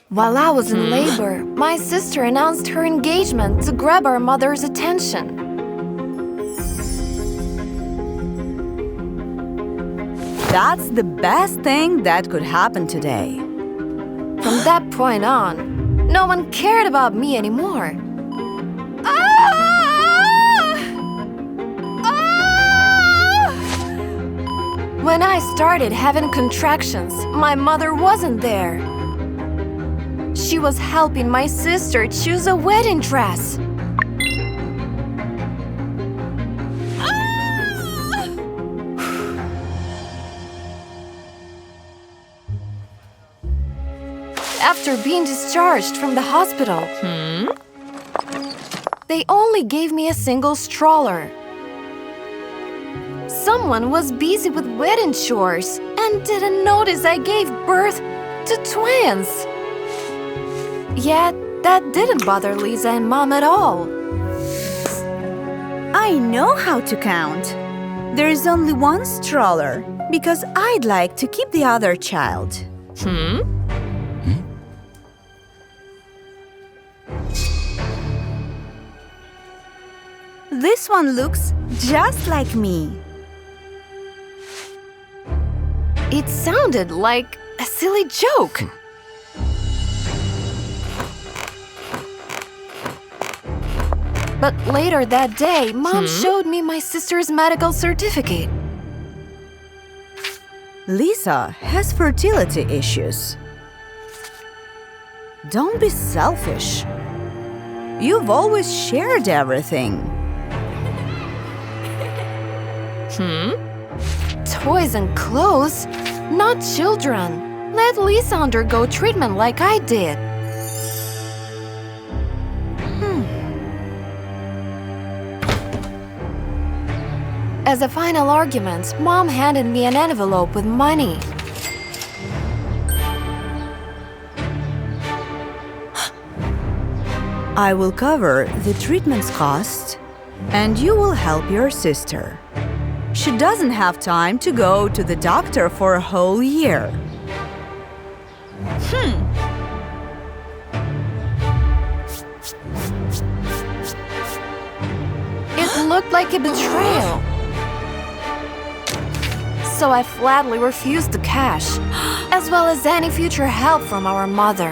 While I was in labor, my sister announced her engagement to grab our mother's attention. That's the best thing that could happen today. From that point on, no one cared about me anymore. When I started having contractions, my mother wasn't there. She was helping my sister choose a wedding dress. After being discharged from the hospital, they only gave me a single stroller. Someone was busy with wedding chores and didn't notice I gave birth to twins. Yet, that didn't bother Lisa and Mom at all. I know how to count. There is only one stroller because I'd like to keep the other child. This one looks just like me. It sounded like a silly joke. But later that day, Mom showed me my sister's medical certificate. Lisa has fertility issues. Don't be selfish. You've always shared everything. Toys and clothes? Not children. Let Lisa undergo treatment like I did. As a final argument, Mom handed me an envelope with money. I will cover the treatment's cost, and you will help your sister. She doesn't have time to go to the doctor for a whole year. It looked like a betrayal. So I flatly refused the cash, as well as any future help from our mother.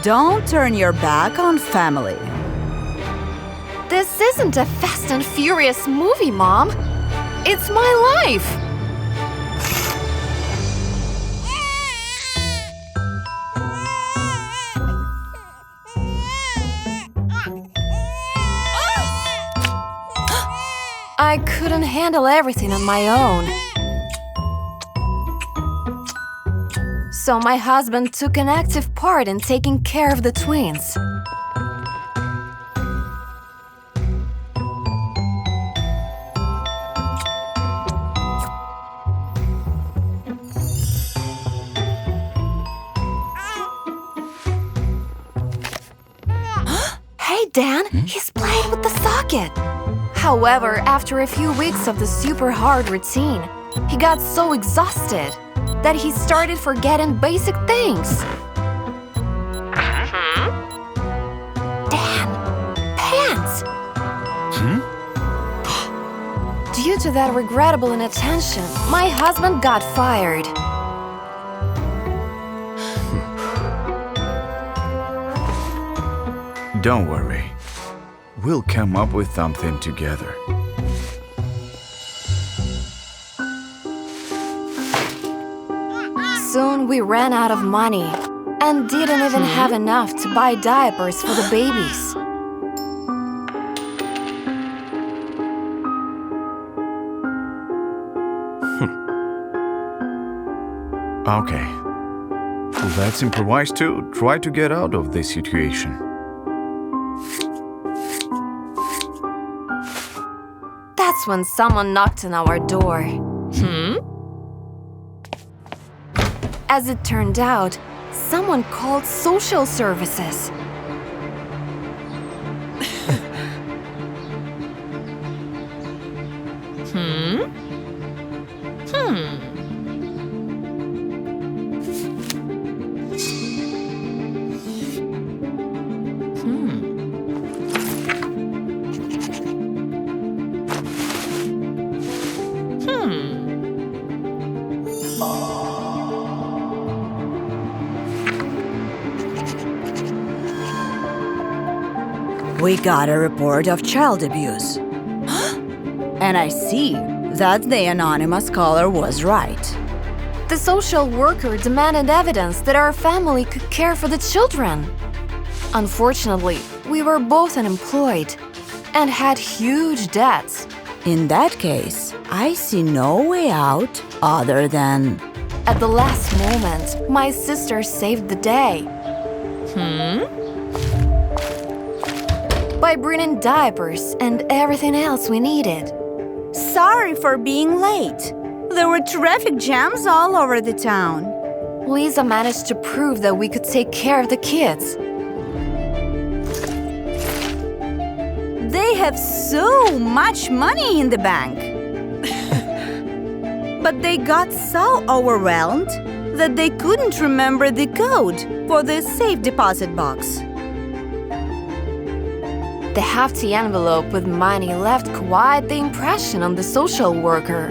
Don't turn your back on family. This isn't a Fast and Furious movie, Mom. It's my life. I couldn't handle everything on my own. So my husband took an active part in taking care of the twins. Hey, Dan, he's playing with the socket. However, after a few weeks of the super hard routine, he got so exhausted that he started forgetting basic things. Dan, pants! Due to that regrettable inattention, my husband got fired. Don't worry. We'll come up with something together. Soon we ran out of money and didn't even have enough to buy diapers for the babies. Okay. Let's improvise to try to get out of this situation. That's when someone knocked on our door. As it turned out, someone called social services. We got a report of child abuse. And I see that the anonymous caller was right. The social worker demanded evidence that our family could care for the children. Unfortunately, we were both unemployed and had huge debts. In that case, I see no way out other than... At the last moment, my sister saved the day. By bringing diapers and everything else we needed. Sorry for being late. There were traffic jams all over the town. Lisa managed to prove that we could take care of the kids. They have so much money in the bank. But they got so overwhelmed that they couldn't remember the code for the safe deposit box. The hefty envelope with money left quite the impression on the social worker.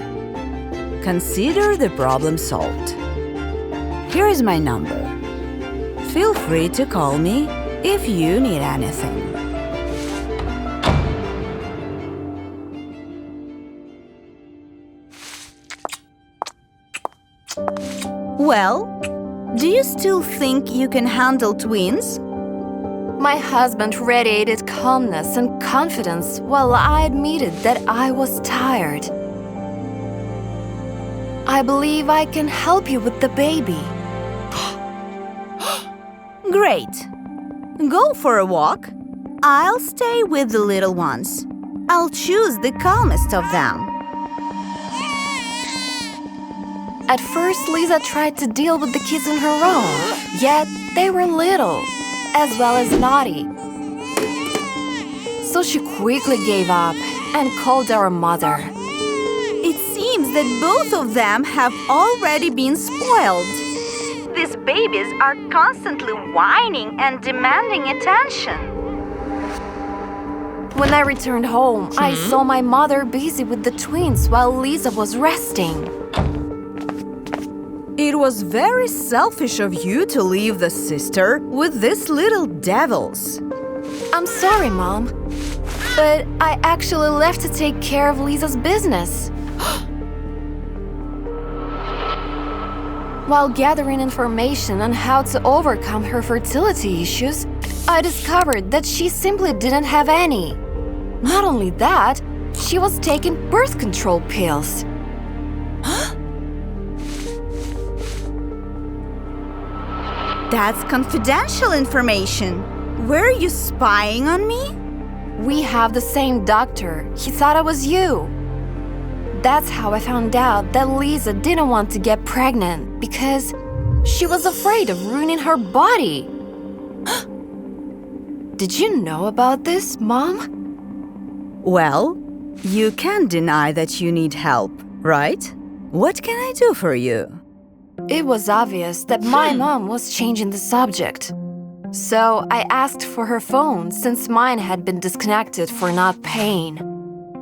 Consider the problem solved. Here is my number. Feel free to call me if you need anything. Well, do you still think you can handle twins? My husband radiated calmness and confidence while I admitted that I was tired. I believe I can help you with the baby. Great. Go for a walk. I'll stay with the little ones. I'll choose the calmest of them. At first, Lisa tried to deal with the kids on her own, yet they were little, as well as naughty. So she quickly gave up and called our mother. It seems that both of them have already been spoiled. These babies are constantly whining and demanding attention. When I returned home, I saw my mother busy with the twins while Lisa was resting. It was very selfish of you to leave the sister with these little devils. I'm sorry, Mom, but I actually left to take care of Lisa's business. While gathering information on how to overcome her fertility issues, I discovered that she simply didn't have any. Not only that, she was taking birth control pills. That's confidential information. Were you spying on me? We have the same doctor. He thought I was you. That's how I found out that Lisa didn't want to get pregnant because she was afraid of ruining her body. Did you know about this, Mom? Well, you can't deny that you need help, right? What can I do for you? It was obvious that my mom was changing the subject. So I asked for her phone since mine had been disconnected for not paying.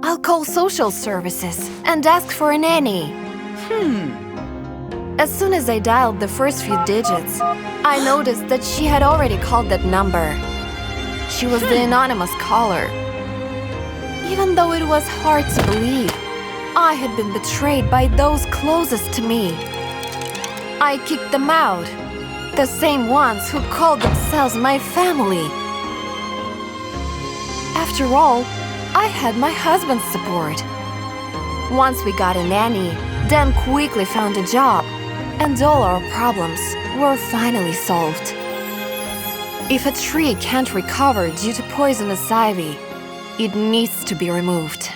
I'll call social services and ask for a nanny. As soon as I dialed the first few digits, I noticed that she had already called that number. She was the anonymous caller. Even though it was hard to believe, I had been betrayed by those closest to me. I kicked them out, the same ones who called themselves my family. After all, I had my husband's support. Once we got a nanny, Dan quickly found a job, and all our problems were finally solved. If a tree can't recover due to poisonous ivy, it needs to be removed.